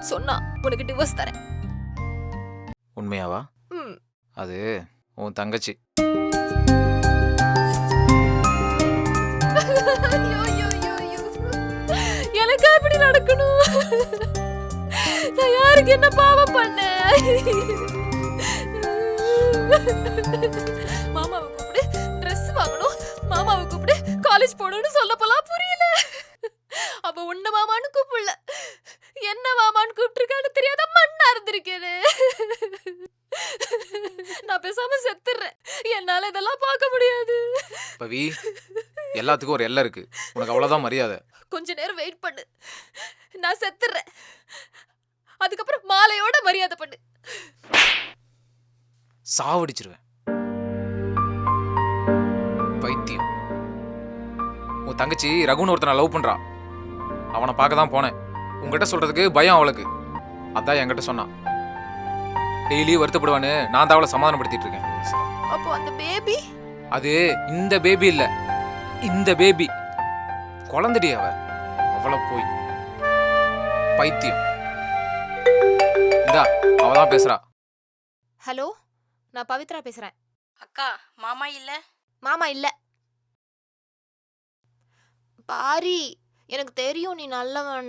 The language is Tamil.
சொன்னா உனக்கு டிவோர்ஸ் தரேன். உண்மையாவா? ம். அது உன் தங்கச்சி. ஐயோ, ஐயோ, ஐயோ, ஐயோ. எனக்கா இப்படி நடக்கணும்? நான் யாருக்கு என்ன பாவம் பண்ணேன்? மாமாவை கூப்பிடு, ட்ரெஸ் வாங்கணும், மாமாவை கூப்பிடு, காலேஜ் போகணும்னு சொல்லப்போலாம் புரியல. அவ உன்ன மாமான்னு கூப்பிடல, என்ன மாமான்னு கூப்பிட்டுருக்கான்னு தெரியாத மண்ணா இருந்திருக்கேனே. நான் பேசாம செத்துறேன், என்னால இதெல்லாம் பார்க்க முடியாது. பவி, எல்லாத்துக்கும் ஒரு எல்லை இருக்கு. உனக்கு அவ்வளவுதான் மரியாதை. கொஞ்ச நேரம் வெயிட் பண்ணு, நான் செத்துறேன். அதுக்கப்புறம் மாலையோட மரியாதை பண்ணு. சாவடிச்சிருவேன். பைத்தியம். உன் தங்கச்சி ரகுன்னு ஒருத்தனை லவ் பண்றா. அவனை பார்க்க தான் போனேன். உங்ககிட்ட சொல்றதுக்கு பயம் அவளுக்கு. அதான் என்கிட்ட சொன்னான். டெய்லி வருத்தப்படுவான்னு நான் தான் அவளை சமாதானப்படுத்திட்டு இருக்கேன். அப்போ அந்த பேபி? அது இந்த பேபி இல்ல, இந்த பேபி. குழந்தைடி அவ. அவளை போய் பைத்தியம். இந்தா அவதான் பேசுறா. ஹலோ, நான் பவித்ரா பேசுறேன். அக்கா, மாமா இல்ல? மாமா இல்ல. பாரி, எனக்கு தெரியும் நீ நல்லவன்.